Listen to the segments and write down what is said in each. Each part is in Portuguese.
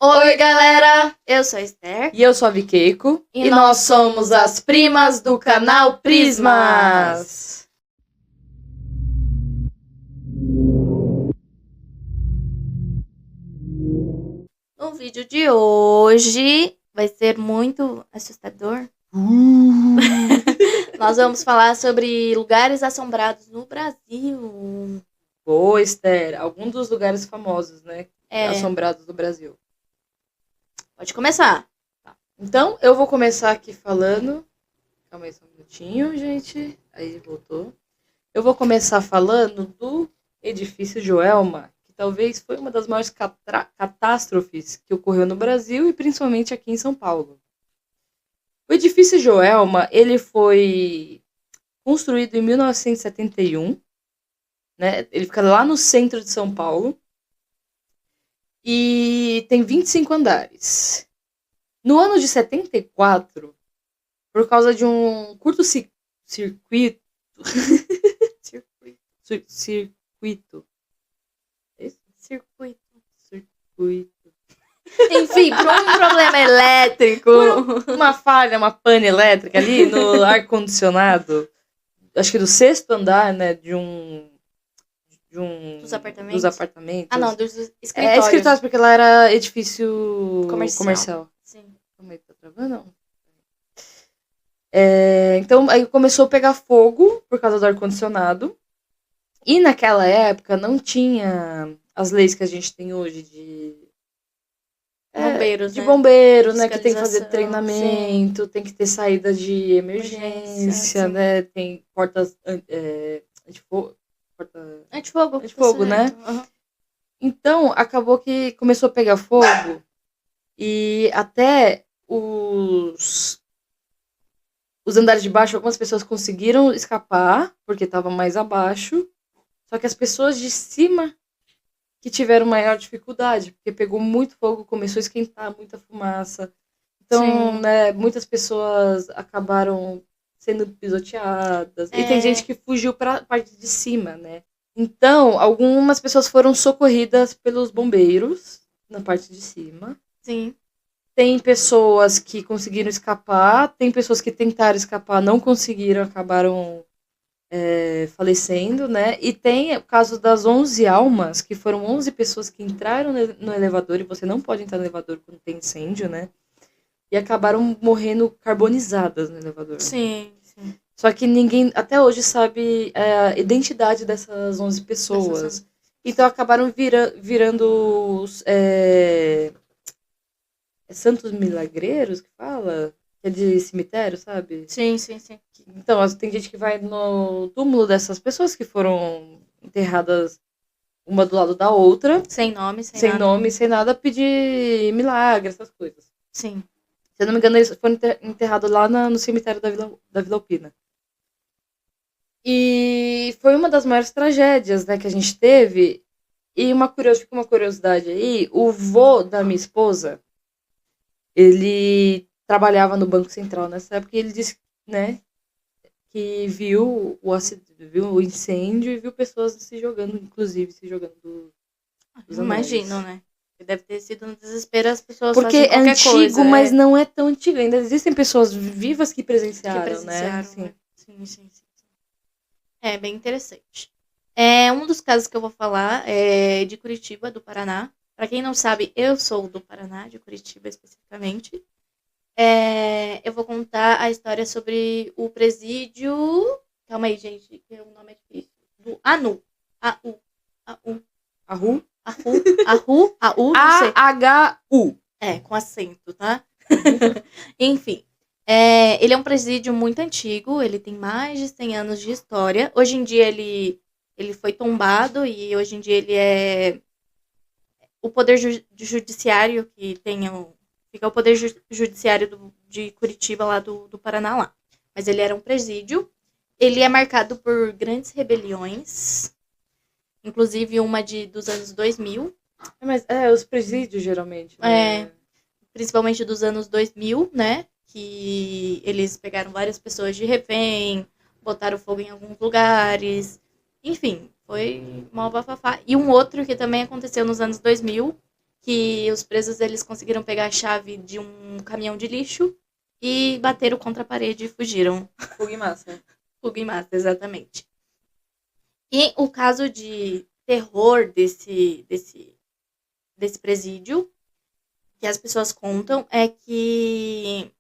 Oi, galera! Eu sou a Esther E eu sou a Vikeiko. e nós somos as primas do canal Prismas. No vídeo de hoje vai ser muito assustador. Nós vamos falar sobre lugares assombrados no Brasil. Boa, Esther. Algum dos lugares famosos, né? Assombrados do Brasil. Pode começar. Então, eu vou começar aqui falando. Calma aí só um minutinho, gente. Aí, voltou. Eu vou começar falando do edifício Joelma, que talvez foi uma das maiores catástrofes que ocorreu no Brasil e principalmente aqui em São Paulo. O edifício Joelma, ele foi construído em 1971, né? Ele fica lá no centro de São Paulo e tem 25 andares. No ano de 74, por causa de um curto-circuito. Circuito. Enfim, por um problema elétrico. Uma falha, uma pane elétrica ali no ar-condicionado. Acho que do 6º andar, né? Dos apartamentos? Dos apartamentos. Ah, não, dos escritórios. É escritório, porque lá era edifício comercial. Sim. Como é que tá travando? Não. Então, aí começou a pegar fogo por causa do ar-condicionado. E naquela época não tinha as leis que a gente tem hoje de bombeiros, né? bombeiro, né? Que tem que fazer Fiscalização, treinamento, tem que ter saída de emergência, sim. né? Tem portas antifogo. Antifogo, né? Uhum. Então, acabou que começou a pegar fogo e até os andares de baixo, algumas pessoas conseguiram escapar, porque estava mais abaixo, só que as pessoas de cima que tiveram maior dificuldade, porque pegou muito fogo, começou a esquentar, muita fumaça. Então, né, muitas pessoas acabaram sendo pisoteadas. E tem gente que fugiu para a parte de cima, né? Então, algumas pessoas foram socorridas pelos bombeiros na parte de cima. Sim. Tem pessoas que conseguiram escapar, tem pessoas que tentaram escapar, não conseguiram, acabaram falecendo, né? E tem o caso das 11 almas, que foram 11 pessoas que entraram no elevador, e você não pode entrar no elevador quando tem incêndio, né? E acabaram morrendo carbonizadas no elevador. Sim. Só que ninguém até hoje sabe a identidade dessas 11 pessoas. Então acabaram virando santos milagreiros que fala? Que é de cemitério, sabe? Sim. Então, tem gente que vai no túmulo dessas pessoas que foram enterradas uma do lado da outra. Sem nome, sem nada, pedir milagre, essas coisas. Sim. Se eu não me engano, eles foram enterrados lá no cemitério da Vila Alpina. E foi uma das maiores tragédias, né, que a gente teve. E uma curiosidade aí, o vô da minha esposa, ele trabalhava no Banco Central nessa época e ele disse, né, que viu o incêndio e viu pessoas se jogando dos Imagino, andares. né? Deve ter sido no desespero as pessoas porque fazem qualquer antigo, coisa. mas não é tão antigo. Ainda existem pessoas vivas que presenciaram, né? Sim. É bem interessante. Um dos casos que eu vou falar é de Curitiba, do Paraná. Para quem não sabe, eu sou do Paraná, de Curitiba especificamente. Eu vou contar a história sobre o presídio... Calma aí, gente, que o nome é difícil. Do ANU. AU. AHU? AHU, não sei. AHU. Com acento, tá? Enfim. Ele é um presídio muito antigo, ele tem mais de 100 anos de história. Hoje em dia ele foi tombado e hoje em dia ele é o poder judiciário que tem fica o poder judiciário de Curitiba, lá do Paraná, lá. Mas ele era um presídio. Ele é marcado por grandes rebeliões, inclusive uma dos anos 2000. Mas os presídios, geralmente. Né? Principalmente dos anos 2000, né? Que eles pegaram várias pessoas de refém, botaram fogo em alguns lugares. Enfim, foi mó bafafá. E um outro que também aconteceu nos anos 2000, que os presos eles conseguiram pegar a chave de um caminhão de lixo e bateram contra a parede e fugiram. Fuga em massa. Fuga em massa, exatamente. E o caso de terror desse presídio, que as pessoas contam, é que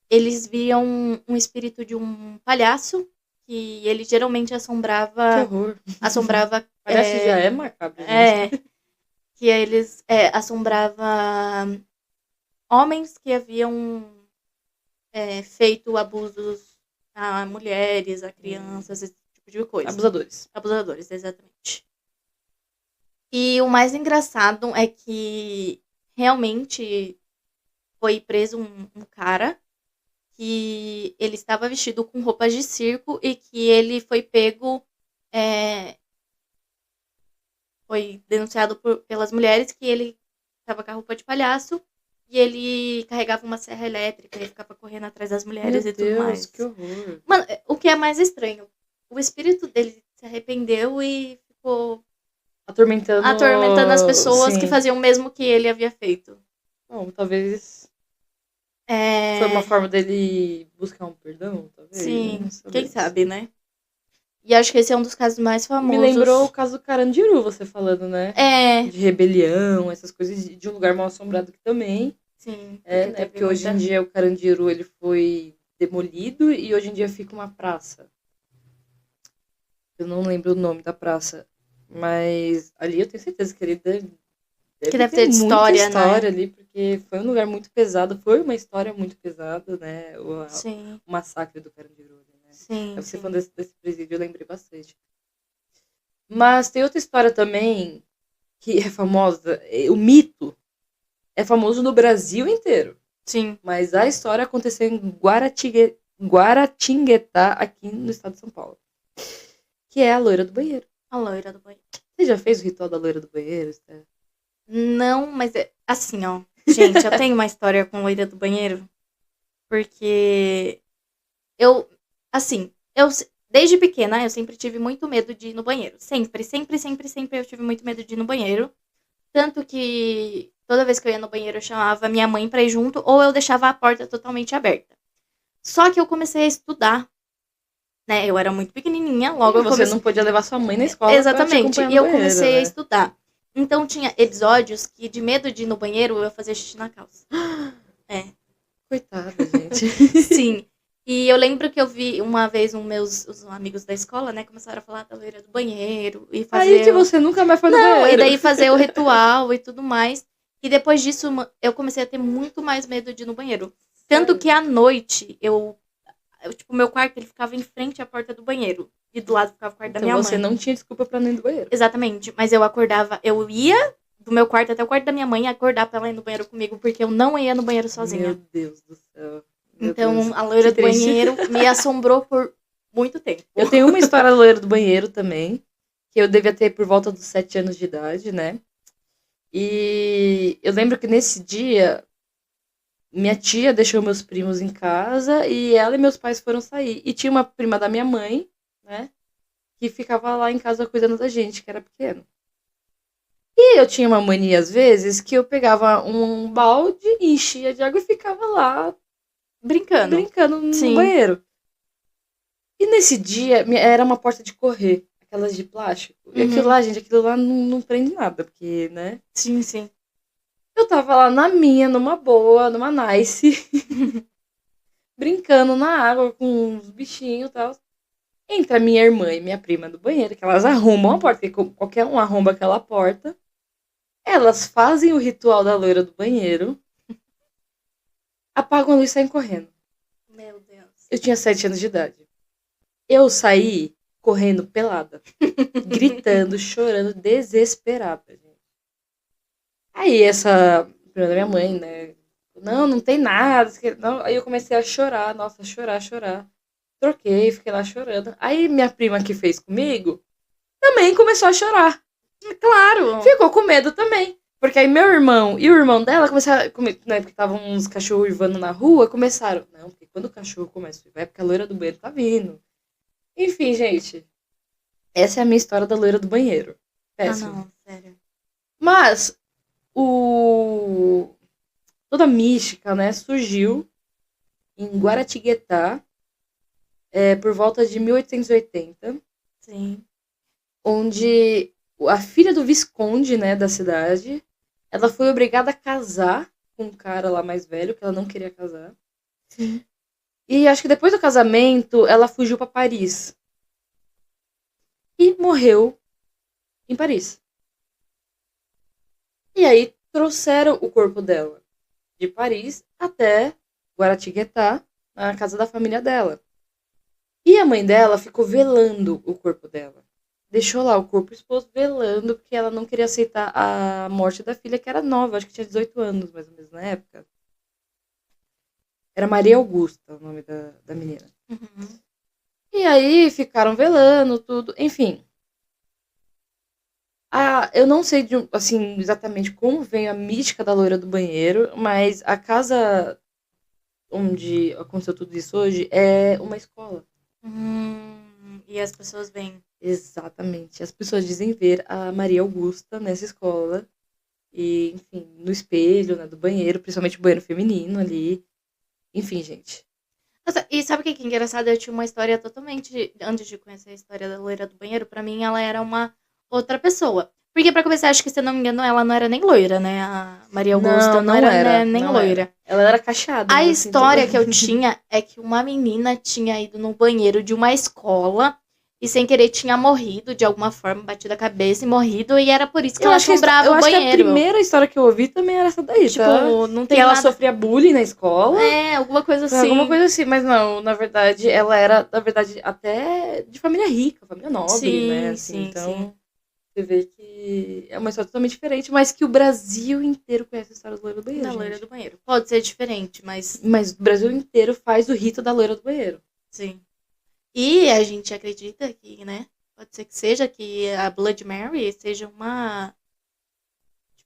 eles viam um espírito de um palhaço, que ele geralmente Que assombrava... horror. Parece já é macabro, gente. É, que eles assombrava homens que haviam feito abusos a mulheres, a crianças, esse tipo de coisa. Abusadores, exatamente. E o mais engraçado é que realmente foi preso um cara que ele estava vestido com roupas de circo e que ele foi pego... foi denunciado pelas mulheres que ele estava com a roupa de palhaço e ele carregava uma serra elétrica e ficava correndo atrás das mulheres e tudo mais. Que horror. Mano, o que é mais estranho, o espírito dele se arrependeu e ficou atormentando as pessoas que faziam o mesmo que ele havia feito. Bom, talvez foi uma forma dele buscar um perdão, talvez. Sim, quem sabe, né? E acho que esse é um dos casos mais famosos. Me lembrou o caso do Carandiru, você falando, né? De rebelião, essas coisas de um lugar mal assombrado que também. Sim. Porque hoje em dia o Carandiru ele foi demolido e hoje em dia fica uma praça. Eu não lembro o nome da praça, mas ali eu tenho certeza que ele deve ter história, né? Ali, porque foi um lugar muito pesado, foi uma história muito pesada, né? O massacre do Carandiru. Sim, você falando desse presídio, eu lembrei bastante. Mas tem outra história também que é famosa. O mito é famoso no Brasil inteiro. Sim. Mas a história aconteceu em Guaratinguetá, aqui no estado de São Paulo. Que é a loira do banheiro. A loira do banheiro. Você já fez o ritual da loira do banheiro, Esther? Não, mas assim, ó. Gente, eu tenho uma história com a loira do banheiro. Porque desde pequena, eu sempre tive muito medo de ir no banheiro. Sempre eu tive muito medo de ir no banheiro. Tanto que toda vez que eu ia no banheiro, eu chamava minha mãe pra ir junto, ou eu deixava a porta totalmente aberta. Só que eu comecei a estudar, né? Eu era muito pequenininha, logo você não podia levar sua mãe na escola. Exatamente, e eu comecei a estudar. Então tinha episódios que, de medo de ir no banheiro, eu fazia xixi na calça. Coitada, gente. Sim. E eu lembro que eu vi uma vez os amigos da escola, né, começaram a falar da loira do banheiro. E fazer aí que você nunca mais foi no banheiro. E daí fazer o ritual e tudo mais. E depois disso, eu comecei a ter muito mais medo de ir no banheiro. Tanto que à noite, meu quarto, ele ficava em frente à porta do banheiro. E do lado ficava o quarto da minha mãe. Então você não tinha desculpa pra não ir no banheiro. Exatamente. Mas eu acordava, eu ia do meu quarto até o quarto da minha mãe acordar pra ela ir no banheiro comigo, porque eu não ia no banheiro sozinha. Meu Deus do céu. Então, a loira do banheiro me assombrou por muito tempo. Eu tenho uma história da loira do banheiro também, que eu devia ter por volta dos 7 anos de idade, né? E eu lembro que nesse dia, minha tia deixou meus primos em casa e ela e meus pais foram sair. E tinha uma prima da minha mãe, né? Que ficava lá em casa cuidando da gente, que era pequeno. E eu tinha uma mania, às vezes, que eu pegava um balde, enchia de água e ficava lá brincando no banheiro. E nesse dia, era uma porta de correr, aquelas de plástico. E aquilo lá, não prende nada, porque, né? Sim, sim. Eu tava lá na minha, numa boa, numa nice, brincando na água com uns bichinhos e tal. Entra minha irmã e minha prima do banheiro, que elas arrombam a porta, porque qualquer um arromba aquela porta. Elas fazem o ritual da loira do banheiro, apagam a luz e saem correndo. Meu Deus. Eu tinha 7 anos de idade. Eu saí correndo pelada, gritando, chorando, desesperada. Gente. Aí essa prima da minha mãe, né? Não tem nada. Não. Aí eu comecei a chorar, nossa, chorar. Troquei, fiquei lá chorando. Aí minha prima que fez comigo também começou a chorar. Claro. Ficou com medo também. Porque aí meu irmão e o irmão dela começaram, né, porque estavam uns cachorros uivando na rua, começaram. Não, porque quando o cachorro começa a uivar é porque a loira do banheiro tá vindo. Enfim, gente. Essa é a minha história da loira do banheiro. Péssimo. Ah, não, sério. Mas, toda a mística, né, surgiu em Guaratinguetá, por volta de 1880, Sim. onde a filha do visconde, né, da cidade, ela foi obrigada a casar com um cara lá mais velho, que ela não queria casar. Sim. E acho que depois do casamento, ela fugiu para Paris. E morreu em Paris. E aí trouxeram o corpo dela de Paris até Guaratinguetá, na casa da família dela. E a mãe dela ficou velando o corpo dela. Deixou lá o corpo exposto, velando, porque ela não queria aceitar a morte da filha, que era nova, acho que tinha 18 anos, mais ou menos, na época. Era Maria Augusta, o nome da menina. Uhum. E aí ficaram velando tudo, enfim. Eu não sei assim, exatamente como veio a mística da loira do banheiro, mas a casa onde aconteceu tudo isso hoje é uma escola. E as pessoas vêm. Exatamente. As pessoas dizem ver a Maria Augusta nessa escola. E, enfim, no espelho, né, do banheiro, principalmente o banheiro feminino ali. Enfim, gente. Nossa, e sabe o que é engraçado? Eu tinha uma história totalmente. Antes de conhecer a história da loira do banheiro, pra mim ela era uma outra pessoa. Porque, pra começar, acho que, se eu não me engano, ela não era nem loira, né? A Maria Augusta não era, né, nem não loira. Era. Ela era cacheada. A assim, história que eu tinha é que uma menina tinha ido no banheiro de uma escola e sem querer tinha morrido de alguma forma, batido a cabeça e morrido, e era por isso que ela assombrava o banheiro. Eu acho que a primeira história que eu ouvi também era essa daí, tipo, tá? não tem que ela nada... sofria bullying na escola. Alguma coisa assim. Alguma coisa assim, mas não, na verdade, ela era, na verdade, até de família rica, família nobre, sim, né? Assim, sim, então, sim. você vê que é uma história totalmente diferente, mas que o Brasil inteiro conhece a história da loira do banheiro. Da loira do banheiro. Pode ser diferente, mas o Brasil inteiro faz o rito da loira do banheiro. sim. E a gente acredita que, né? Pode ser que seja que a Blood Mary seja uma...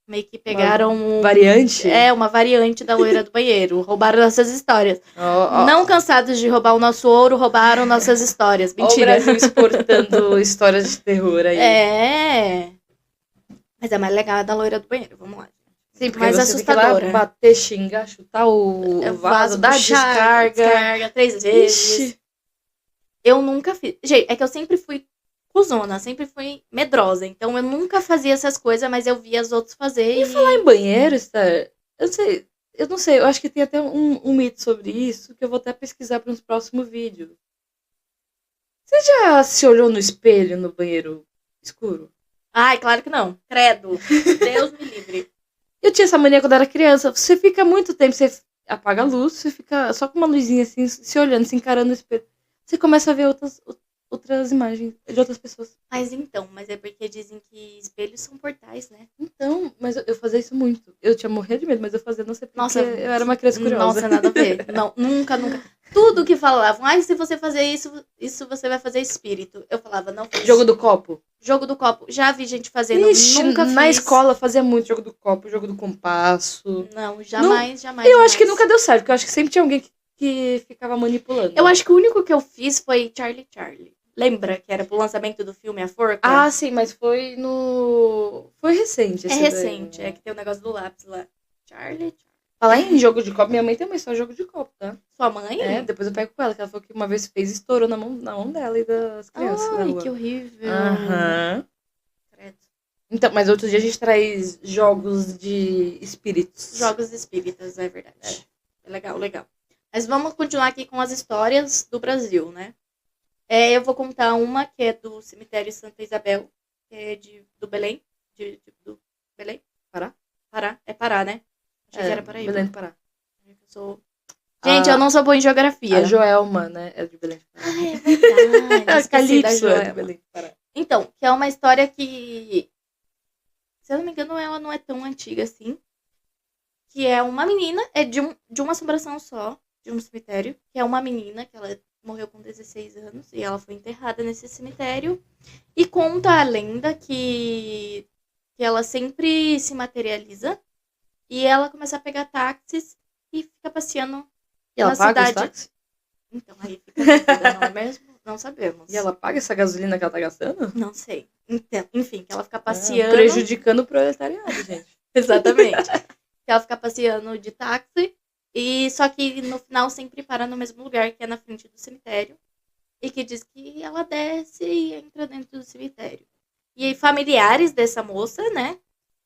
meio que pegaram uma variante? uma variante da loira do banheiro. Roubaram nossas histórias. Não cansados de roubar o nosso ouro, roubaram nossas histórias. Mentira. O Brasil exportando histórias de terror aí. Mas é mais legal a da loira do banheiro. Vamos lá. Sim, porque mais você assustadora. Tem que ir lá bater, xingar, chutar o vaso, dar descarga 3 vezes. Ixi. Eu nunca fiz. Gente, é que eu sempre fui cuzona, sempre fui medrosa. Então eu nunca fazia essas coisas, mas eu via os outros fazer. E falar em banheiro, Esther, eu não sei, eu acho que tem até um mito sobre isso que eu vou até pesquisar para uns próximos vídeos. Você já se olhou no espelho no banheiro escuro? Ai, claro que não. Credo. Deus me livre. Eu tinha essa mania quando era criança. Você fica muito tempo, você apaga a luz, você fica só com uma luzinha assim, se olhando, se encarando no espelho. Você começa a ver outras imagens de outras pessoas. Mas é porque dizem que espelhos são portais, né? Então, mas eu fazia isso muito. Eu tinha morrido de medo, mas eu fazia, não sei porque. Nossa, eu era uma criança curiosa. Nossa, nada a ver. Não, nunca. Tudo que falavam, se você fazer isso você vai fazer espírito. Eu falava, não fiz. Jogo do copo? Jogo do copo. Já vi gente fazendo, nunca fiz. Na escola fazia muito jogo do copo, jogo do compasso. Não, jamais. Eu acho que nunca deu certo, porque eu acho que sempre tinha alguém que ficava manipulando. Eu acho que o único que eu fiz foi Charlie. Lembra que era pro lançamento do filme A Forca? Ah, sim, mas foi recente. É recente, é que tem o negócio do lápis lá. Charlie. Falar em jogo de copo, minha mãe tem uma história de jogo de copo, tá? Sua mãe? Depois eu pego com ela, que ela falou que uma vez fez e estourou na mão dela e das crianças. Ai, que horrível. Aham. Então, mas outro dia a gente traz jogos de espíritos. Jogos de espíritos, é verdade. É legal. Mas vamos continuar aqui com as histórias do Brasil, né? Eu vou contar uma que é do cemitério Santa Isabel, que é do Belém. Do Belém? Pará. É Pará, né? Achei que era Paraíba. Belém do Pará. Gente, eu não sou boa em geografia. A Joelma, né? É de Belém do Pará. Ah, é verdade. A Calypso é de Belém do Pará. Então, que é uma história que, se eu não me engano, ela não é tão antiga assim. Que é uma menina, de uma assombração só, de um cemitério. Que é uma menina, que ela morreu com 16 anos e ela foi enterrada nesse cemitério. E conta a lenda que ela sempre se materializa e ela começa a pegar táxis e fica passeando e ela na paga cidade. Os táxis? Então, aí fica dúvida, não é mesmo? Não sabemos. E ela paga essa gasolina que ela tá gastando? Não sei. Então, enfim, que ela fica passeando. Prejudicando o proletariado, gente. Exatamente. Que ela fica passeando de táxi. E só que no final sempre para no mesmo lugar, que é na frente do cemitério. E que diz que ela desce e entra dentro do cemitério. E aí, familiares dessa moça, né?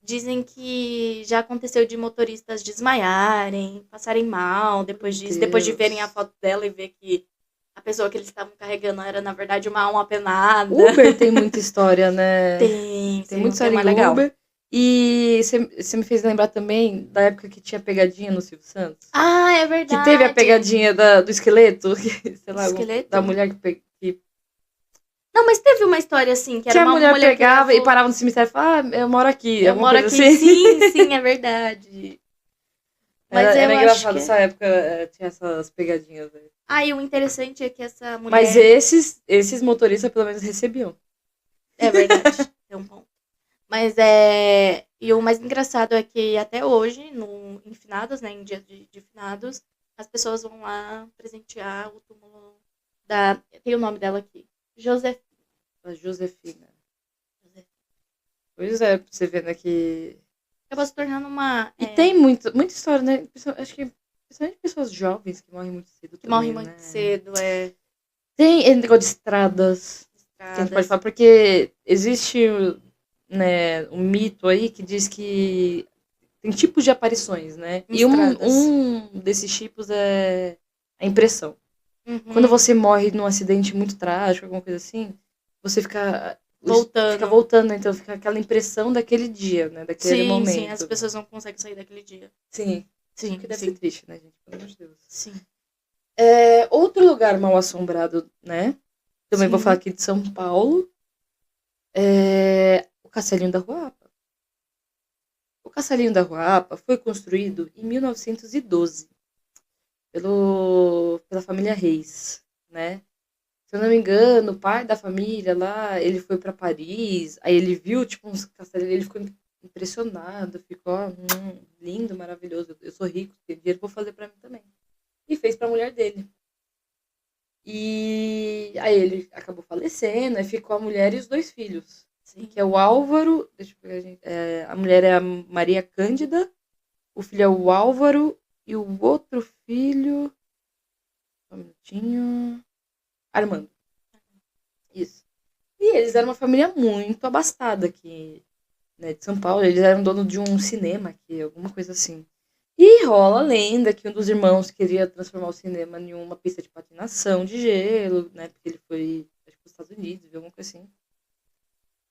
Dizem que já aconteceu de motoristas desmaiarem, passarem mal depois disso. Depois de verem a Deus. foto dela e ver que a pessoa que eles estavam carregando era, na verdade, uma alma penada. Uber tem muita história, né? Tem Tem muita um história tema em legal. Uber. E você me fez lembrar também da época que tinha pegadinha no Silvio Santos. Ah, é Que verdade. teve a pegadinha do esqueleto, sei lá, Esqueleto? da mulher que Não, mas teve uma história assim, que que era a uma mulher mulher que pegava e levou... parava no cemitério e falava, eu moro aqui, Eu alguma moro coisa aqui. assim. Sim, é verdade. Mas Era eu acho engraçado, que... essa época tinha essas pegadinhas aí. Ah, e o interessante é que essa mulher... Mas esses motoristas pelo menos recebiam. É verdade, tem um ponto. Mas é... E o mais engraçado é que até hoje, em finados, né, em dia de finados, as pessoas vão lá presentear o túmulo da... Tem o nome dela aqui. Josefina. A Josefina. Pois é, pra você vendo aqui. Acabou se tornando uma... E tem muita história, né? Acho que principalmente pessoas jovens que morrem muito cedo que também, morre muito né? cedo, Tem esse negócio de estradas, que a gente pode estradas. falar, porque existe, né, um mito aí que diz que tem tipos de aparições, né? E Estradas. um desses tipos é a impressão. Uhum. Quando você morre num acidente muito trágico, alguma coisa assim, você fica Voltando. voltando, então fica aquela impressão daquele dia, né? Daquele momento. Sim, as pessoas não conseguem sair daquele dia. Sim. Sim, Que deve sim. ser triste, né, gente? Pelo amor de Deus. Sim. Outro lugar mal assombrado, né? Também Sim. vou falar aqui de São Paulo. O Castelinho da Ruapa. O Castelinho da Ruapa foi construído em 1912 pela família Reis, né? Se eu não me engano, o pai da família lá, ele foi pra Paris, aí ele viu, tipo, uns castelos, ele ficou impressionado, ficou lindo, maravilhoso, eu sou rico, tenho dinheiro, vou fazer pra mim também. E fez pra mulher dele. E aí ele acabou falecendo, aí ficou a mulher e os 2 filhos. Sim. Que é o Álvaro, deixa eu ver, a mulher é a Maria Cândida, o filho é o Álvaro, e o outro filho... Um minutinho... Armando. Isso. E eles eram uma família muito abastada aqui, né, de São Paulo. Eles eram dono de um cinema aqui, alguma coisa assim. E rola a lenda que um dos irmãos queria transformar o cinema em uma pista de patinação de gelo, né? Porque ele foi, acho que, para os Estados Unidos, viu, alguma coisa assim.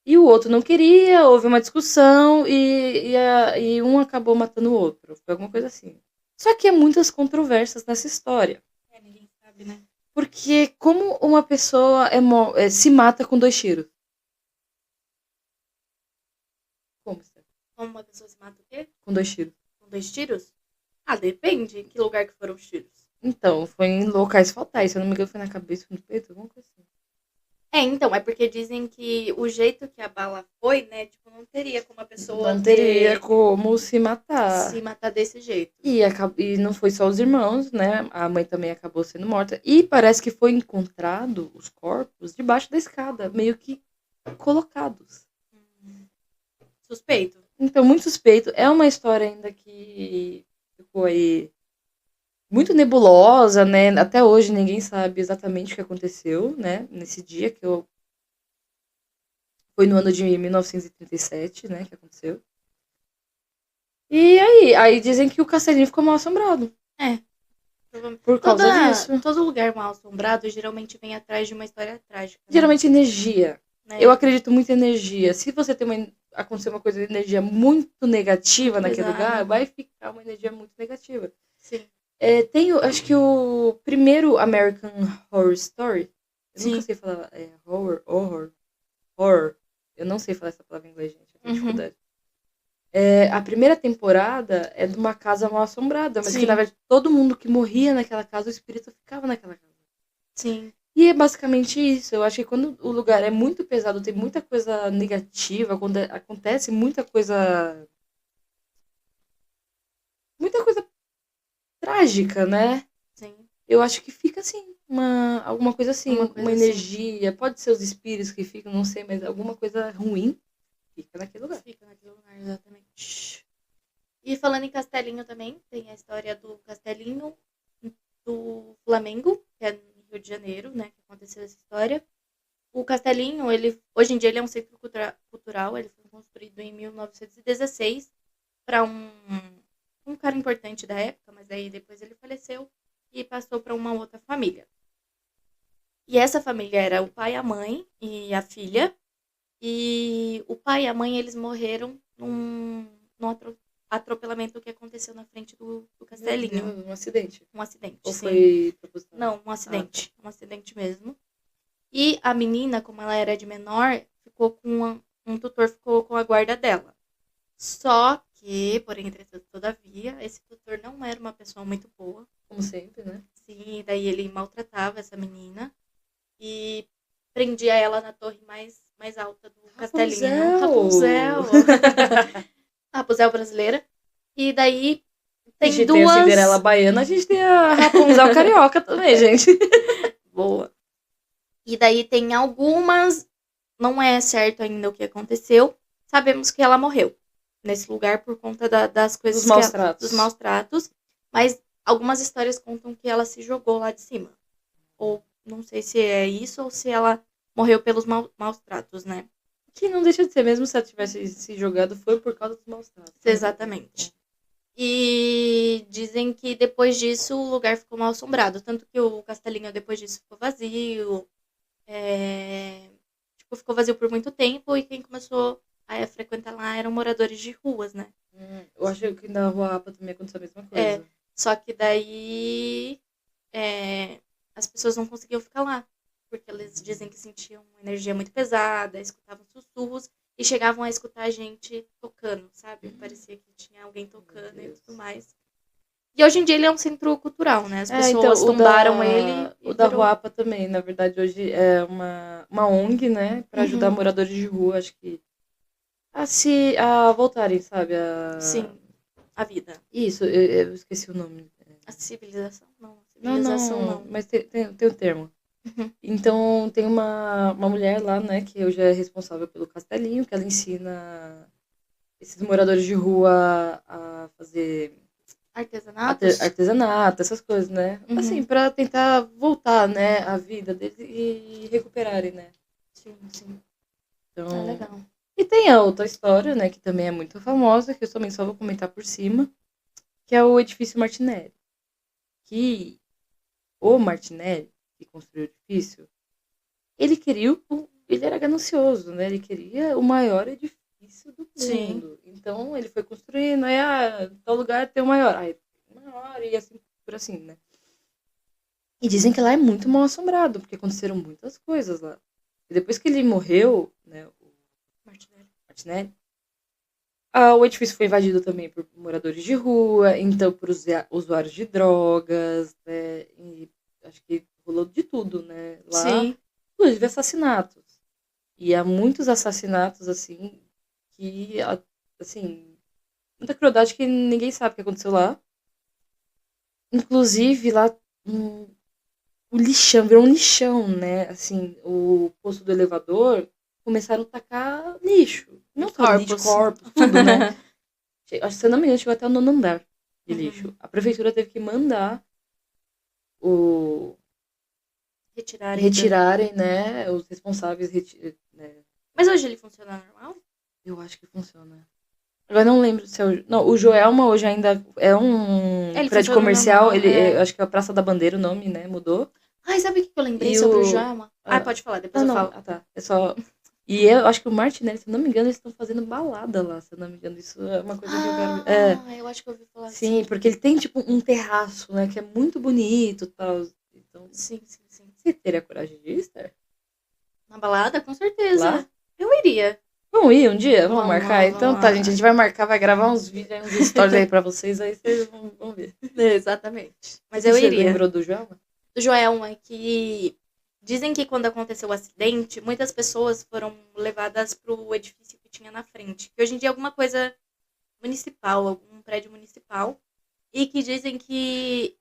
E o outro não queria, houve uma discussão e um acabou matando o outro. Foi alguma coisa assim. Só que há muitas controvérsias nessa história. Ninguém sabe, né? Porque como uma pessoa se mata com 2 tiros? Como, Steph? Como uma pessoa se mata o quê? Com 2 tiros. Com 2 tiros? Ah, depende em que lugar que foram os tiros. Então, foi em locais fatais. Se eu não me engano, foi na cabeça, foi no peito, alguma coisa assim. Então, é porque dizem que o jeito que a bala foi, né? Tipo, não teria como a pessoa Não teria como se matar. se matar desse jeito. E não foi só os irmãos, né? A mãe também acabou sendo morta. E parece que foi encontrado os corpos debaixo da escada, meio que colocados. Suspeito. Então, muito suspeito. É uma história ainda que ficou aí muito nebulosa, né? Até hoje ninguém sabe exatamente o que aconteceu, né? Nesse dia foi no ano de 1937, né? Que aconteceu. E aí dizem que o castelinho ficou mal assombrado. Por causa disso. Todo lugar mal assombrado geralmente vem atrás de uma história trágica. Né? Geralmente energia. Né? Eu acredito muito em energia. Se você acontecer uma coisa de energia muito negativa muito naquele pesada. lugar, vai ficar uma energia muito negativa. Sim. Acho que o primeiro American Horror Story, eu Sim. nunca sei falar, horror. Eu não sei falar essa palavra em inglês, gente, eu tenho dificuldade. A primeira temporada é de uma casa mal assombrada, mas Sim. que na verdade todo mundo que morria naquela casa, o espírito ficava naquela casa. Sim. E é basicamente isso. Eu acho que quando o lugar é muito pesado, tem muita coisa negativa, quando acontece muita coisa trágica, né? Sim. Eu acho que fica assim, alguma coisa assim, uma energia. Assim. Pode ser os espíritos que ficam, não sei, mas alguma coisa ruim fica naquele lugar. Fica naquele lugar, exatamente. E falando em Castelinho também, tem a história do Castelinho do Flamengo, que é no Rio de Janeiro, né, que aconteceu essa história. O Castelinho, hoje em dia ele é um centro cultural, ele foi construído em 1916 para um cara importante da época, mas aí depois ele faleceu e passou para uma outra família. E essa família era o pai, a mãe e a filha. E o pai e a mãe, eles morreram num atropelamento que aconteceu na frente do Meu Castelinho. Deus, um acidente. Um acidente, Ou sim. foi proposital? Não, um acidente. Um acidente mesmo. E a menina, como ela era de menor, ficou com um tutor ficou com a guarda dela. Só que, porém, entretanto, todavia, esse tutor não era uma pessoa muito boa. Como sempre, né? Sim, daí ele maltratava essa menina e prendia ela na torre mais alta do Castelinho. Rapunzel! Rapunzel brasileira. E daí tem a gente duas... tem a Cinderela baiana, a gente tem a Rapunzel carioca também, gente. Boa. E daí tem algumas... Não é certo ainda o que aconteceu. Sabemos que ela morreu nesse lugar por conta das coisas... Dos maus tratos. Mas algumas histórias contam que ela se jogou lá de cima. Ou não sei se é isso ou se ela morreu pelos maus tratos, né? Que não deixa de ser, mesmo se ela tivesse se jogado, foi por causa dos maus tratos. Exatamente. E dizem que depois disso o lugar ficou mal assombrado. Tanto que o Castelinho depois disso ficou vazio. Ficou vazio por muito tempo. E quem começou a frequentar lá eram moradores de ruas, né? Eu acho que na Rua Apa também aconteceu a mesma coisa. Só que daí as pessoas não conseguiam ficar lá. Porque eles dizem que sentiam uma energia muito pesada, escutavam sussurros e chegavam a escutar a gente tocando, sabe? Parecia que tinha alguém tocando e tudo mais. E hoje em dia ele é um centro cultural, né? As pessoas tombaram ele. O da Ruapa também, na verdade, hoje é uma ONG, né? Pra ajudar moradores de rua, acho que a voltarem, sabe? Sim, a vida. Isso, eu esqueci o nome. A civilização? Não, não. Mas tem o termo. Então, tem uma mulher lá, né, que hoje é responsável pelo Castelinho, que ela ensina esses moradores de rua a fazer artesanato, essas coisas, né? Assim, pra tentar voltar, né, a vida deles e recuperarem, né? Sim. Então, é legal. E tem a outra história, né, que também é muito famosa, que eu também só vou comentar por cima, que é o edifício Martinelli. Que o Martinelli, que construiu o edifício, ele era ganancioso, né? Ele queria o maior edifício do mundo. Sim. Então, ele foi construindo, aí, tal lugar tem o maior. Aí, o maior, e assim, por assim, né? E dizem que lá é muito mal assombrado, porque aconteceram muitas coisas lá. E depois que ele morreu, né, o Martinelli, o edifício foi invadido também por moradores de rua, então por usuários de drogas, né? E acho que rolou de tudo, né? Lá, Sim. Inclusive assassinatos. E há muitos assassinatos, assim, que, assim, muita crueldade que ninguém sabe o que aconteceu lá. Inclusive, lá, o lixão, virou um lixão, né? Assim, o posto do elevador começaram a tacar lixo. Não só lixo, corpos, tudo, né? Acho que, se eu não me engano, chegou até o 9º andar de lixo. A prefeitura teve que mandar retirarem, né? Os responsáveis. Né? Mas hoje ele funciona normal? Eu acho que funciona. Agora não lembro se é o... Não, o Joelma hoje ainda é um prédio comercial. Normal, acho que é a Praça da Bandeira o nome, né? Mudou. Ai, sabe o que eu lembrei sobre o Joelma? Pode falar, depois eu falo. Tá. É só... E eu acho que o Martinelli, se eu não me engano, eles estão fazendo balada lá, se eu não me engano. Isso é uma coisa que eu quero... eu acho que eu ouvi falar assim. Sim, porque ele tem, tipo, um terraço, né? Que é muito bonito e tal. Então, sim. Você teria coragem de ir, Esther? Na balada? Com certeza. Lá? Eu iria. Vamos ir um dia? Vamos marcar? Vamos Então tá, gente. A gente vai marcar, vai gravar uns vídeos, uns stories aí pra vocês. Aí vocês vão ver. Exatamente. Mas eu iria. Você lembrou do Joelma? Do Joelma, que... Dizem que quando aconteceu o acidente, muitas pessoas foram levadas pro edifício que tinha na frente. Que hoje em dia é alguma coisa municipal, algum prédio municipal. E que dizem que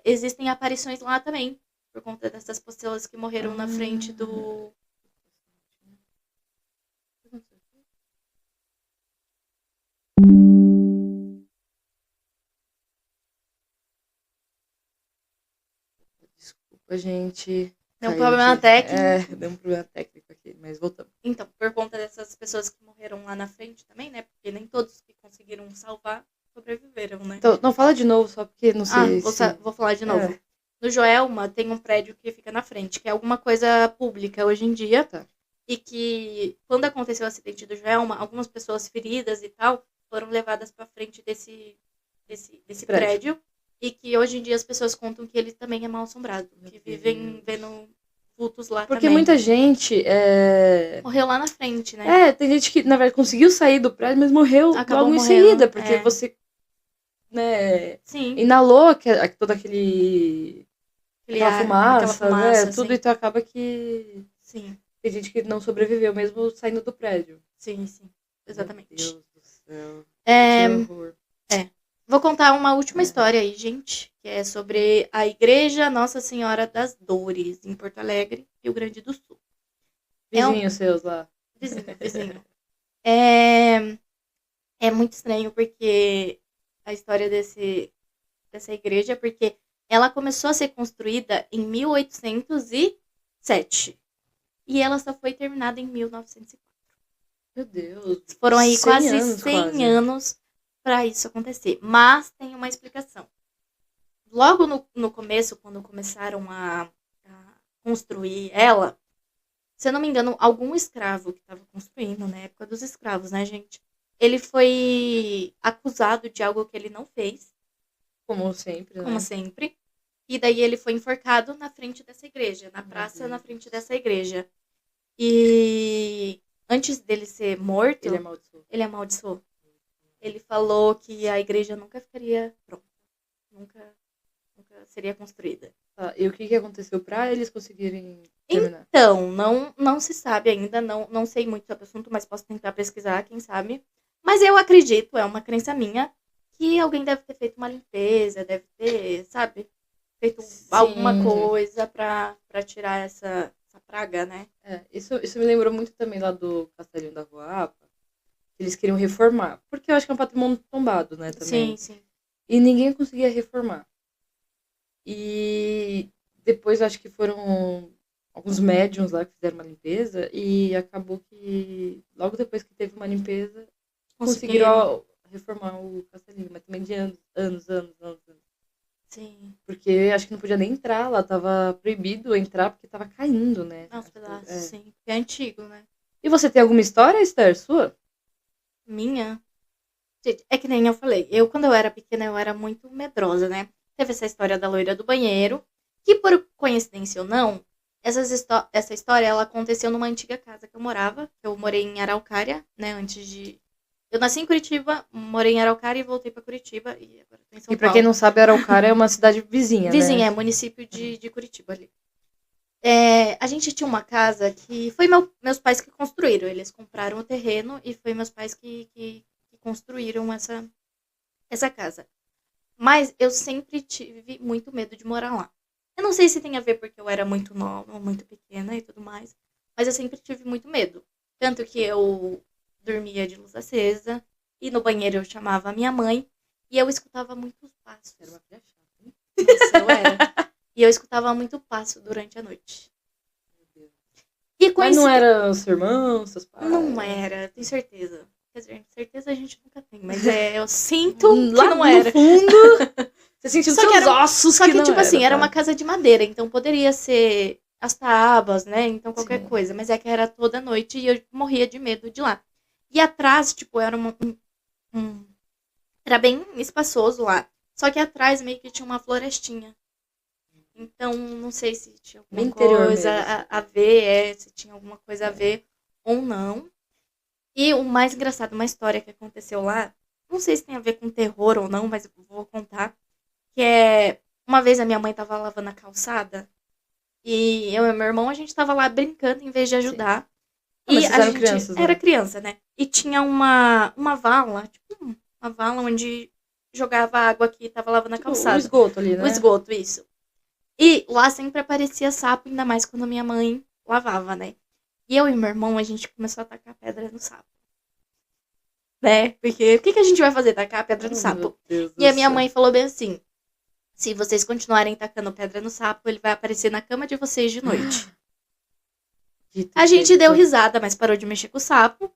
existem aparições lá também. Por conta dessas pessoas que morreram na frente do... a gente Deu um caiu problema aqui. técnico. Deu um problema técnico aqui, mas voltamos. Então, por conta dessas pessoas que morreram lá na frente também, né? Porque nem todos que conseguiram salvar sobreviveram, né? Então, não, fala de novo, só porque não sei vou falar de novo. No Joelma tem um prédio que fica na frente, que é alguma coisa pública hoje em dia. Tá. E que, quando aconteceu o acidente do Joelma, algumas pessoas feridas e tal foram levadas pra frente desse prédio. E que hoje em dia as pessoas contam que ele também é mal assombrado. Que vivem vendo vultos lá Porque também. muita gente morreu lá na frente, né? tem gente que, na verdade, conseguiu sair do prédio, mas morreu Acabou logo em morrendo, seguida. Porque você, né, Sim. inalou toda aquela fumaça, né? Tudo, sim. então acaba que Sim. tem gente que não sobreviveu mesmo saindo do prédio. Sim. Exatamente. Meu Deus do céu. Que horror. Vou contar uma última história aí, gente, que é sobre a Igreja Nossa Senhora das Dores, em Porto Alegre, Rio Grande do Sul. Vizinhos seus lá. Vizinho. É muito estranho porque a história dessa igreja, porque ela começou a ser construída em 1807 e ela só foi terminada em 1904. Meu Deus. Foram aí quase 100 quase. anos para isso acontecer. Mas tem uma explicação. Logo no começo, quando começaram a construir ela, se eu não me engano, algum escravo que estava construindo, na época dos escravos, né, gente? Ele foi acusado de algo que ele não fez. Como sempre, né? Como sempre. E daí ele foi enforcado na frente dessa igreja, na praça na frente dessa igreja. E antes dele ser morto, ele amaldiçoou. Ele falou que a igreja nunca ficaria pronta. Nunca seria construída. Tá, e o que aconteceu pra eles conseguirem terminar? Então, não se sabe ainda, não sei muito sobre o assunto, mas posso tentar pesquisar, quem sabe. Mas eu acredito, é uma crença minha, que alguém deve ter feito uma limpeza, deve ter, sabe, feito alguma coisa pra tirar essa praga, né? Isso me lembrou muito também lá do Castelinho da Rua Apa, que eles queriam reformar. Porque eu acho que é um patrimônio tombado, né, também. Sim. E ninguém conseguia reformar. E depois acho que foram alguns médiums lá que fizeram uma limpeza e acabou que logo depois que teve uma limpeza conseguiram reformar o castelinho, mas também de anos. Sim. Porque acho que não podia nem entrar lá, tava proibido entrar porque tava caindo, né? Aos pedaços, sim. Porque é antigo, né? E você tem alguma história, Esther, sua? Minha? Gente, é que nem eu falei. Quando eu era pequena, eu era muito medrosa, né? Teve essa história da loira do banheiro, que por coincidência ou não, essa história ela aconteceu numa antiga casa que eu morava. Eu morei em Araucária, né? Eu nasci em Curitiba, morei em Araucária e voltei pra Curitiba. E agora tô em São Paulo. E pra quem não sabe, Araucária é uma cidade vizinha, né? Vizinha, é município de Curitiba ali. A gente tinha uma casa que foi meus pais que construíram. Eles compraram o terreno e foi meus pais que construíram essa casa. Mas eu sempre tive muito medo de morar lá. Eu não sei se tem a ver porque eu era muito nova, muito pequena e tudo mais. Mas eu sempre tive muito medo. Tanto que eu dormia de luz acesa. E no banheiro eu chamava a minha mãe. E eu escutava muitos passos. Era uma filha chata, hein? Nossa, eu era. E eu escutava muito passo durante a noite. Mas não era seu irmão, seus pais? Não era, tenho certeza. Quer dizer, certeza a gente nunca tem, mas eu sinto que lá não era. No fundo, você sentiu seus ossos só que não tipo assim, tá? era uma casa de madeira, então poderia ser as tábuas, né? Então qualquer coisa. Mas é que era toda noite e eu morria de medo de lá. E atrás, tipo, era era bem espaçoso lá. Só que atrás meio que tinha uma florestinha. Então, não sei se tinha alguma coisa a ver, se tinha alguma coisa a ver ou não. E o mais engraçado, uma história que aconteceu lá, não sei se tem a ver com terror ou não, mas eu vou contar, que é, uma vez a minha mãe tava lavando a calçada, e eu e meu irmão, a gente tava lá brincando em vez de ajudar. Mas vocês eram crianças, né? Era criança, né? E tinha uma vala, tipo, uma vala onde jogava água que tava lavando a calçada. O esgoto ali, né? O esgoto, isso. E lá sempre aparecia sapo, ainda mais quando minha mãe lavava, né? E eu e meu irmão, a gente começou a tacar pedra no sapo. Né? Porque o que a gente vai fazer? Tacar a pedra no sapo. E a minha mãe falou bem assim, Se vocês continuarem tacando pedra no sapo, ele vai aparecer na cama de vocês de noite. A gente deu risada, mas parou de mexer com o sapo.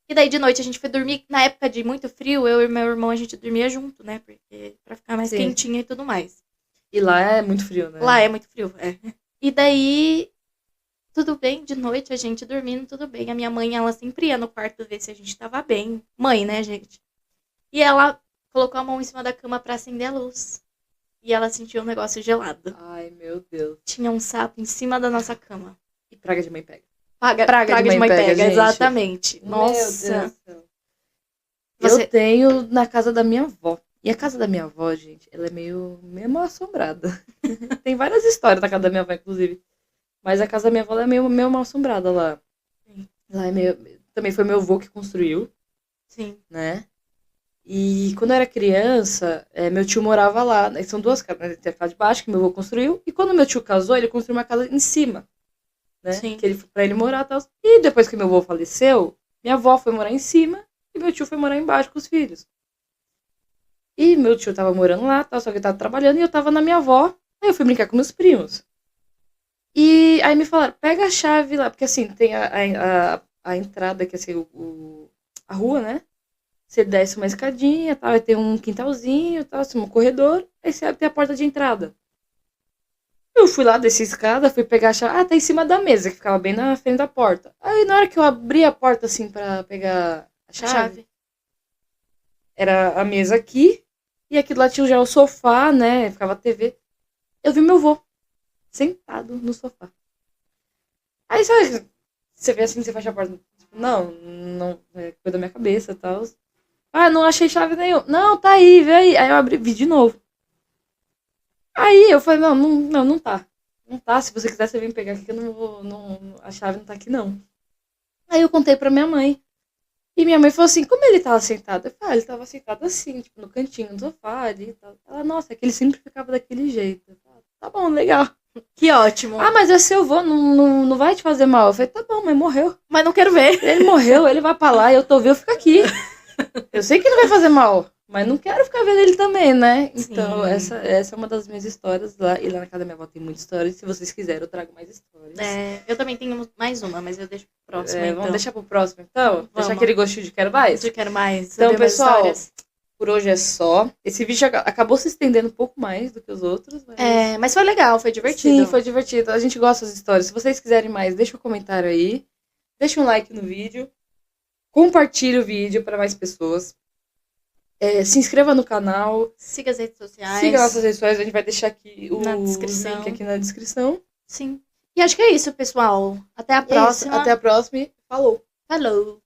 E daí de noite a gente foi dormir. Na época de muito frio, eu e meu irmão, a gente dormia junto, né? Porque pra ficar mais quentinha e tudo mais. E lá é muito frio, né? Lá é muito frio, é. E daí, tudo bem, de noite a gente dormindo, tudo bem. A minha mãe, ela sempre ia no quarto ver se a gente tava bem. Mãe, né, gente? E ela colocou a mão em cima da cama pra acender a luz. E ela sentiu um negócio gelado. Ai, meu Deus. Tinha um sapo em cima da nossa cama. E praga de mãe pega. Praga de mãe pega, gente. exatamente. Nossa. Meu Deus do céu. Eu tenho na casa da minha avó. E a casa da minha avó, gente, ela é meio mal assombrada. Tem várias histórias na casa da minha avó, inclusive. Mas a casa da minha avó é meio mal assombrada lá. Sim. Lá é meio... Também foi meu avô que construiu. Sim. Né? E quando eu era criança, meu tio morava lá. São duas casas, né? Tem a casa de baixo que meu avô construiu. E quando meu tio casou, ele construiu uma casa em cima. Né? Sim. Que ele foi pra ele morar e tal. E depois que meu avô faleceu, minha avó foi morar em cima e meu tio foi morar embaixo com os filhos. E meu tio tava morando lá, tal, só que ele tava trabalhando e eu tava na minha avó. Aí eu fui brincar com meus primos. E aí me falaram, pega a chave lá, porque assim, tem a entrada, que é assim, a rua, né? Você desce uma escadinha, tal, aí tem um quintalzinho, tal, assim, um corredor, aí você tem a porta de entrada. Eu fui lá, desci a escada, fui pegar a chave. Ah, tá em cima da mesa, que ficava bem na frente da porta. Aí na hora que eu abri a porta, assim, pra pegar a chave. Era a mesa aqui, e aqui lá tinha já o sofá, né? Ficava a TV. Eu vi meu avô sentado no sofá. Aí sabe, você vê assim, você fecha a porta. Não, é coisa da minha cabeça e tal. Ah, não achei chave nenhuma. Não, tá aí, vê aí. Aí eu abri, vi de novo. Aí eu falei, não tá. Não tá, se você quiser você vem pegar aqui que eu não vou, a chave não tá aqui não. Aí eu contei pra minha mãe. E minha mãe falou assim, como ele tava sentado? Eu falei, ele tava sentado assim, tipo, no cantinho do sofá ali e tal. Ela, nossa, é que ele sempre ficava daquele jeito. Eu falei, tá bom, legal. Que ótimo. Ah, mas é seu avô, não vai te fazer mal. Eu falei, tá bom, mas morreu. Mas não quero ver. Ele morreu, ele vai pra lá e eu tô vendo, eu fico aqui. Eu sei que não vai fazer mal, mas não quero ficar vendo ele também, né? Então, essa é uma das minhas histórias lá. E lá na casa da minha avó tem muitas histórias. Se vocês quiserem, eu trago mais histórias. Eu também tenho mais uma, mas eu deixo pro próximo, então. Vamos deixar pro próximo, então? Vamos. Deixar aquele gostinho de quero mais? De quero mais. Então, pessoal, por hoje é só. Esse vídeo acabou se estendendo um pouco mais do que os outros. Mas foi legal, foi divertido. Sim, foi divertido. A gente gosta das histórias. Se vocês quiserem mais, deixa um comentário aí. Deixa um like no vídeo. Compartilhe o vídeo para mais pessoas. Se inscreva no canal. Siga as redes sociais. Siga nossas redes sociais. A gente vai deixar aqui o link aqui na descrição. Sim. E acho que é isso, pessoal. Até a próxima. Até a próxima e falou. Falou.